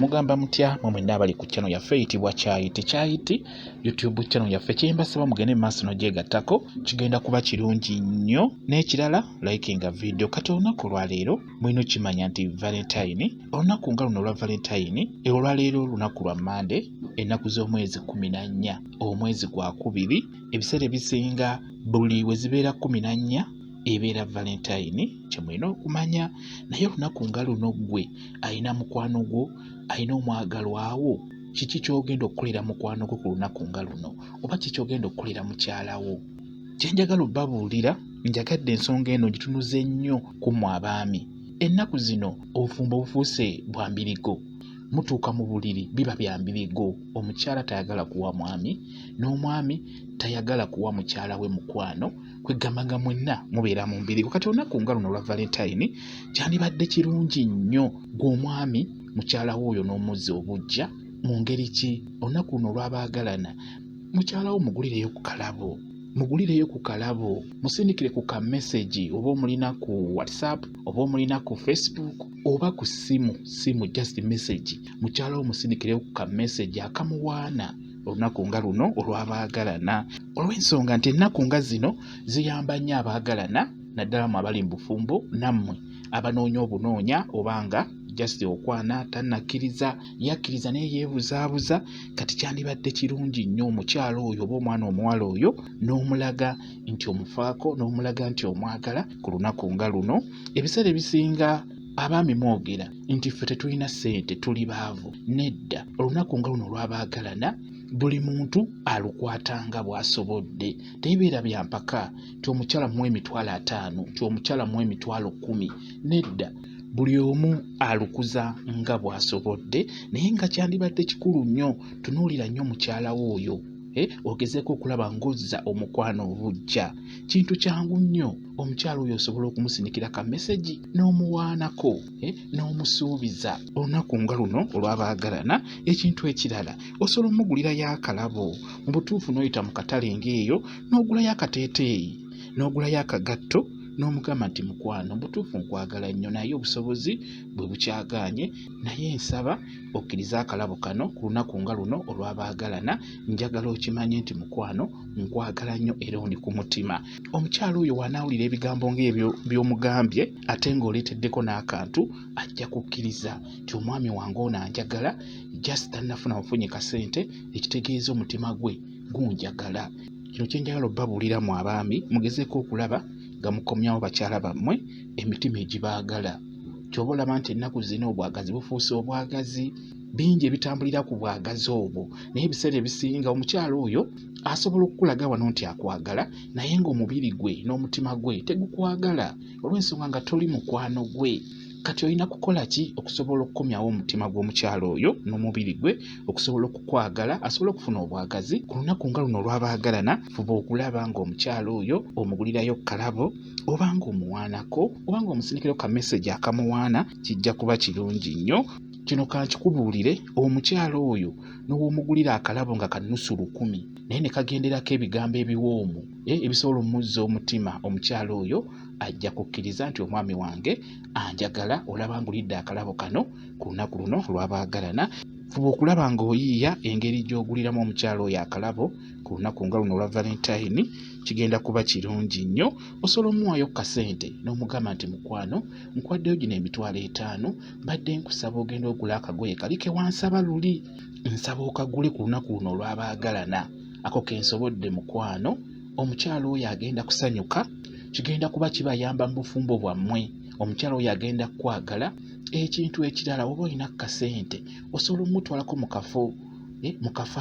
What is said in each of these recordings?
Mugamba mutya mwe mwenna abali ku channel yaffe eyitibwa Kyayiti YouTube channel yaffe kyembasaba mugende maaso n'ogyegattako kigenda kuba kirungi nnyo. N'ekirala likinga video kati olunaku lwaleero mulina kimanya nti Valentine olunaku nga luno olwa Valentine olwaleero lunaku lwa Monday ennaku z'omwezi 14 omwezi gwa kubiri ebiseera ebisinga buli we zibeera 14 ebeera Valentine kyemulina okumanya naye olunaku nga luno gwe ayina mukwano gwo ayina omwagalwawo kiki kyogenda okukolera mukwano gwo ku lunaku nga luno oba kiki kyogenda okukolera mukyalawo. Kyenjagala obbabuulira njagadde ensonga eno gitunuze nnyo ku mmwe abaami. Ennaku zino obufumbo bufuuse bwa mbirigo, mutuuka mu buliri biba bya mbirigo. Omukyala tayagala kuwa mwami n'omwami tayagala kuwa mukyala we mukwano kwegamba mwenna mubeera mu mbirigo. Kati olunaku nga luno olwa Valentine kyandibadde kirungi nnyo gw'omwami mukyala we oyo n'omuzza obujja mu ngeri ki olunaku luno olw'abaagalana mukyala wo mugulireyo ku kalabo musindikire ku ka message oba omulina ku WhatsApp oba omulina ku Facebook oba ku simu just message mukyala wo musindikire ku ka message akamuwaana olunaku nga luno olw'abaagalana olw'ensonga nti ennaku nga zino ziyamba nnyo abaagalana naddala mu abali mu bufumbo nammwe abanoonya obunoonya obanga just okwana tannakkiriza yakkiriza naye yeebuzaabuza kati kyandibadde kirungi nnyo omukyalo oyo oba omwana omuwala oyo n'omulaga nti omufaako n'omulaga nti omwagala ku lunaku nga luno. Ebiseera ebisinga abaami mwogera nti ffe tetulina ssente tuli baavu. Nedda olunaku nga luno olw'abaagalana buli muntu alukwatanga bw'asobodde. Tebibeera bya mpaka nti omukyala muwe emitwalo 5 nti omukyala muwe emitwalo 10. Nedda buli omu alukuza nga bw'asobodde naye nga kyandibadde kikulu nnyo tunuulira nnyo mukyala wo oyo ogezeeko okulaba ng'ozza omukwano obujja. Kintu kyangu nnyo omukyala oyo osobola okumusindikira ka message n'omuwaanako n'omusuubiza olunaku nga luno olw'abaagalana. Ekintu ekirala osobola omugulirayo akalabo mu butuufu n'oyita mu katale ng'eyo n'ogulayo akateeteeyi n'ogulayo akagatto n'omugamba nti mukwano butuufu nkwagala nnyo naye obusobozi bwe bukyagaanye naye nsaba okkiriza akalabo kano ku lunaku nga luno olw'abaagalana njagala okimanye nti mukwano nkwagala nnyo era ondi ku mutima. Omukyala oyo wanaawulira ebigambo ng'ebyo by'omugambye ate ng'oleeteddeko n'akantu ajja kukkiriza nti omwami wange ono anjagala just tannafuna mufunye kasente ekitegeeza omutima gwe gunjagala. Kino kyenjagala obbabuuliramu abaami mugezeeko okulaba nga mukomyawo bakyala bammwe emitima egibaagala. Ky'oba olaba nti ennaku zino obwagazi bufuuse obwagazi bingi ebitambulira ku bwagazi obwo naye ebiseera ebisinga omukyala oyo asobola okukulaga wano nti akwagala naye ng'omubiri gwe n'omutima gwe tegukwagala olw'ensonga nga toli mukwano gwe. Kati olina kukola ki okusobola okukomyawo omutima gw'omukyala oyo n'omubiri gwe okusobola okukwagala asobole okufuna obwagazi ku lunaku nga luno olw'abaagalana? Fuba okulaba ng'omukyala oyo omugulirayo kalabo oba ng'omuwaanako oba ng'omusindikirayo ka message akamuwaana kijja kuba kirungi nnyo. Kino kankikubuulire omukyala oyo n'owomugulira akalabo nga kannusu 10 naye ne kagenderako ebigambo ebiwoomu ebisobola omuzza omutima omukyala oyo ajja kukkiriza nti omwami wange anjagala olaba ngulidde akalabo kano ku lunaku luno olw'abaagalana. Fuba okulaba ng'oyiiya engeri gy'oguliramu omukyala oyo akalabo ku lunaku nga luno olwa Valentine kigenda kuba kirungi nnyo. Osobola omuwaayo kasente n'omugamba nti mukwano nkwaddeyo gino emitwalo 5 mbadde nkusaba ogenda ogula akagoye kali ke wansaba luli nsaba okagule ku lunaku luno olw'abaagalana ako kensobodde mukwano. Omukyala oyo agenda kusanyuka kigenda kuba kibayamba mu bufumbo bwammwe. Omukyala oyo agenda kwagala. Ekintu ekirala oba olina kasente osobola omutwalako mu kafo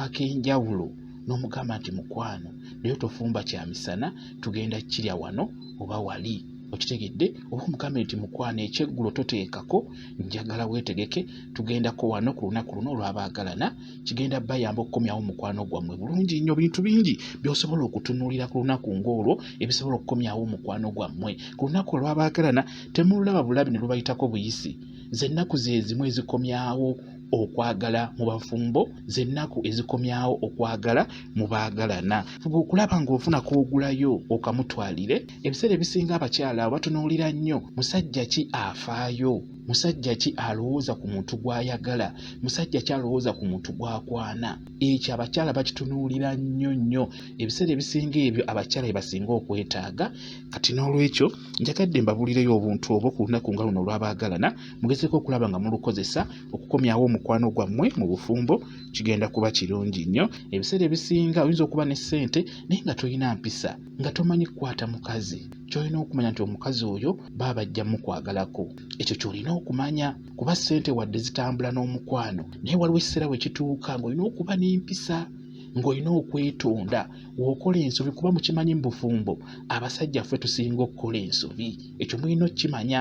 ak'enjawulo n'omugamba nti mukwano naye tofumba kyamisana tugenda kirya wano oba wali okitegedde oba omugambe nti mukwano ekyeggulo toteekako njagala weetegeke tugendako wano ku lunaku luno olw'abaagalana. Kigenda bayamba okukomyawo omukwano gwammwe bulungi nnyo. Bintu bingi by'osobola okutunuulira ku lunaku ng'olwo ebisobola okukomyawo omukwano gwammwe ku lunaku olw'abaagalana. Temululaba bulabi ne lubayitako buyisi. Z'ennaku zeezimu ezikomyawo okwagala mu bafumbo, z'ennaku ezikomyawo okwagala mu baagalana. Fuba okulaba ng'ofuna kw'ogulayo okamutwalire. Ebiseera ebisinga abakyala batunuulira nnyo musajja ki afaayo musajja ki alowooza ku muntu gw'ayagala, musajja ki alowooza ku muntu gw'akwana. Ekyo abakyala bakitunuulira nnyo. Ebiseera ebisinga ebyo abakyala bye basinga okwetaaga. Kati n'olwekyo njagadde mbabuulireyo obuntu obwo ku lunaku nga luno olw'abaagalana, mugezeko okulaba nga mulukozesa okukomyawo omukwano gwammwe mu bufumbo. Kigenda kuba kirungi nnyo. Ebiseera ebisinga oyinza okuba ne ssente naye nga tolina mpisa, nga tomanyi kukwata mukazi. Kyolina okumanya nti omukazi oyo baba bajja mukwagalako. Ekyo kyolina okumanya, kuba ssente wadde zitambula n'omukwano, naye waliwo ekiseera we kituuka ng'olina okuba n'empisa, ng'olina okwetonda w'okola ensobi, kuba mukimanyi mu bufumbo abasajja ffe tusinga okukola ensobi. Ekyo mulina okukimanya,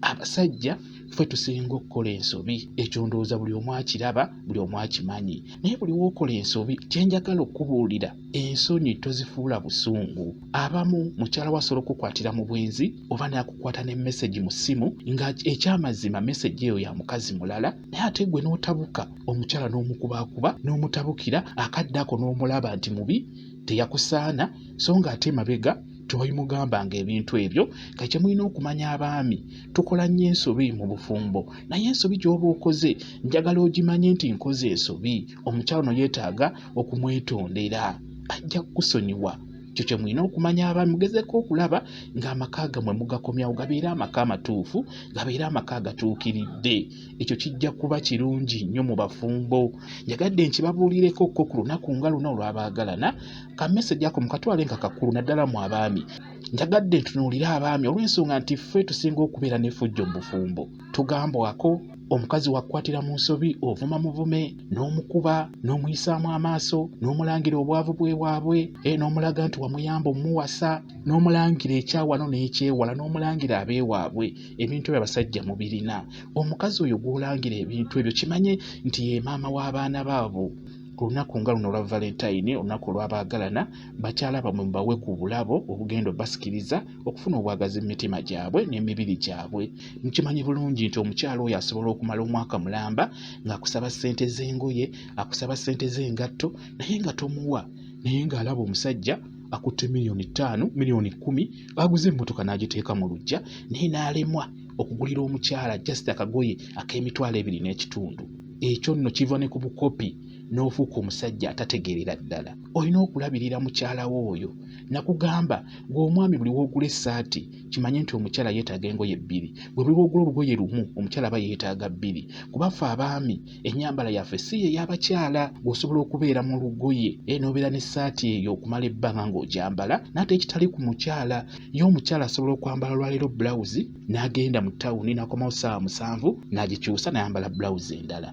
abasajja ffe tusinga okukola ensobi. Ekyo ndowooza buli omu akiraba, buli omu akimanyi. Naye buli w'okola ensobi, kye njagala okubuulira, ensonyi tozifuula busungu. Abamu mukyala we asobola okukwatira mu bwenzi oba n'akukwata ne message mu ssimu nga ekyamazima message eyo ya mukazi mulala, naye ate gwe n'otabuka omukyala n'omukubaakuba n'omutabukira, akaddako n'omulaba nti mubi, teyakusaana, so nga ate mabega tebamugambanga ebintu ebyo. Kati kye mulina okumanya abaami, tukola nnyo ensobi mu bufumbo, naye ensobi gy'oba okoze njagala ogimanye nti nkoze ensobi. Omukyala ono yeetaaga okumwetondera, ajja kukusonyiwa. Kyo kye mulina okumanya abaami, mugezeko okulaba ng'amaka gammwe mugakomyawo gabeere amaka amatuufu, gabeere amaka agatuukiridde. Ekyo kijja kuba kirungi nnyo mu bafumbo. Njagadde nkibabuulireko ku lunaku nga luno olw'abaagalana. Ka message ako mukatwale nga kakulu naddala mu abaami. Njagadde ntunuulire abaami olw'ensonga nti ffe tusinga okubeera n'effujjo mu bufumbo. Tugambwako omukazi wakukwatira mu nsobi, ovuma muvume, n'omukuba, n'omuyisaamu amaaso, n'omulangira obwavu bwe bwabwe, n'omulaga nti wamuyamba omuwasa, n'omulangira ekyawano n'ekyewala, n'omulangira abeewaabwe. Ebintu ebyo abasajja mubirina. Omukazi oyo gw'olangira ebintu ebyo kimanye nti ye maama w'abaana baabo. Ku lunaku nga luno olwa Valentine, olunaku olw'abaagalana, bakyala bamwe mubawe ku bulabo obugenda obasikiriza okufuna obwagazi mu mitima gyabwe n'emibiri gyabwe. Mukimanyi bulungi nti omukyala oyo asobola okumala omwaka mulamba ng'akusaba ssente z'engoye, akusaba ssente z'engatto, naye nga tomuwa, naye ng'alaba omusajja akutte $5,000, $10,000, aguze emmotoka n'agiteeka mu luggya, naye n'alemwa okugulira omukyala just akagoye ak'emitwalo 2.5. Ekyo nno kiva ne ku bukopi n'ofuuka omusajja atategeerera ddala. Olina okulabirira mukyala wo oyo. Nakugamba ng'omwami buli w'ogula essaati kimanye nti omukyala yeetaaga engoye 2. Bwe buli w'ogula olugoye lumu omukyala aba yeetaaga 2. Kuba ffe abaami ennyambala yaffe si ye y'abakyala. Bw'osobola okubeera mu lugoye n'obeera n'essaati eyo okumala ebbanga ng'ogyambala, n'ate ekitali ku mukyala. Ye omukyala asobola okwambala lwaleero bulawuzi n'agenda mu ttawuni n'akomawo ssaawa 7 n'agikyusa n'ayambala bulawuzi endala.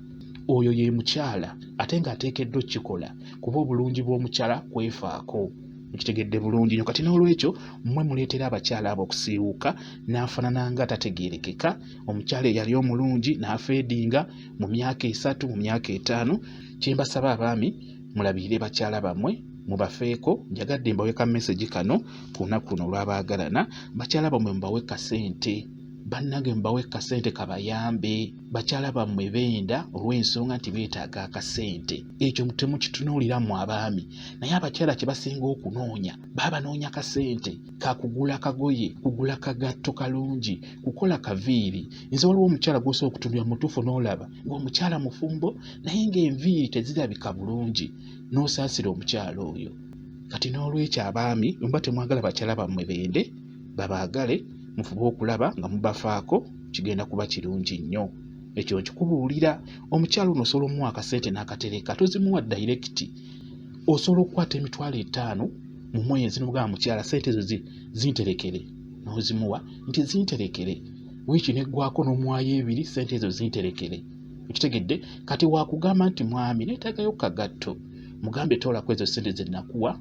Oyo ye mukyala ate ng'ateekeddwa okukikola, kuba obulungi bw'omukyala kwefaako. Mukitegedde bulungi nnyo. Kati n'olwekyo mmwe muleetera abakyala abo okusiiwuka n'afaanana nga tategeerekeka. Omukyala eyali omulungi n'afeedinga mu myaka 3, mu myaka 5. Kye mbasaba abaami mulabirire bakyala bammwe, mubafeeko. Njagadde mbawe ka message kano ku lunaku luno olw'abaagalana. Bakyala bammwe mubawe kasente, bannange mubawe kasente kabayambe. Bakyala bammwe benda olw'ensonga nti beetaaga akasente. Ekyo temukitunuuliramu abaami, naye abakyala kye basinga okunoonya baba banoonya kasente kakugula kagoye, kugula kagatto kalungi, kukola kaviiri. Nze waliwo omukyala gw'osobola okutunulira mutuufu n'olaba ng'omukyala mufumbo naye ng'enviiri tezirabika bulungi, n'osaasira omukyala oyo. Kati n'olwekyo abaami mba temwagala bakyala bammwe bende, babaagale, mufube okulaba nga mubafaako, kigenda kuba kirungi nnyo. Ekyo nkikubuulira. Omukyala ono osobola omuwa akasente n'akatereka, tozimuwa direct. Osobola okukwata $5,000 mu mwezi n'ogamba mukyala ssente ezo zinterekere, n'ozimuwa nti zinterekere. Wiiki neggwako n'omuwayo 2, ssente ezo zinterekere. Okitegedde? Kati waakugamba nti mwami neetaagayo kagatto, mugambe toolako ezo ssente ze nakuwa,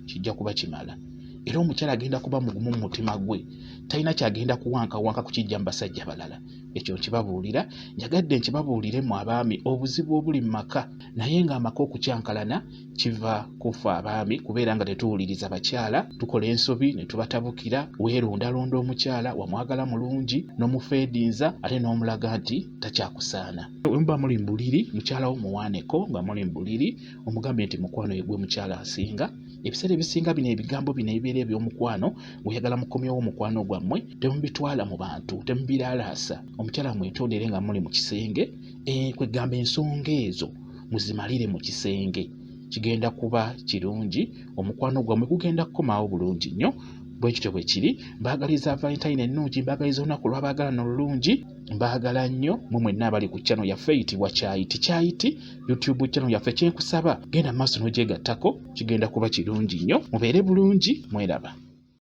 kijja kuba kimala. Era omukyala agenda kuba mugumu mu mutima gwe, talina kyagenda kuwankawanka kukijja mu basajja balala. Ekyo nkibabuulira. Njagadde nkibabuuliremu abaami obuzibu obuli mu maka, naye ng'amaka okukyankalana kiva kufa abaami kubeera nga tetuwuliriza bakyala, tukola ensobi ne tubatabukira. Weerondalonda omukyala, wamwagala mulungi, n'omufeedinza ate n'omulaga nti takyakusaana. Bwe muba muli mu buliri, mukyala wo muwaaneko nga muli mu buliri, omugambe nti mukwano ye gwe mukyala asinga, ebiseera ebisinga bino ebigambo bino ebibeera eby'omukwano ng'oyagala mukomyewo omukwano gwammwe temubitwala mu bantu, temubiraalasa. Omukyala mwetondere nga muli mu kisenge, kwegamba ensonga ezo muzimalire mu kisenge. Kigenda kuba kirungi, omukwano gwammwe gugenda kukomawo bulungi nnyo. Bwe kityo bwe kiri. Mbaagaliza Valentine ennungi, mbaagaliza olunaku olw'abaagalana olulungi. Mbaagala nnyo mmwe mwenna abali ku channel yaffe eyitibwa Kyayiti YouTube channel yaffe. Kyenkusaba genda mu maaso n'ogyegattako, kigenda kuba kirungi nnyo. Mubeere bulungi, mweraba.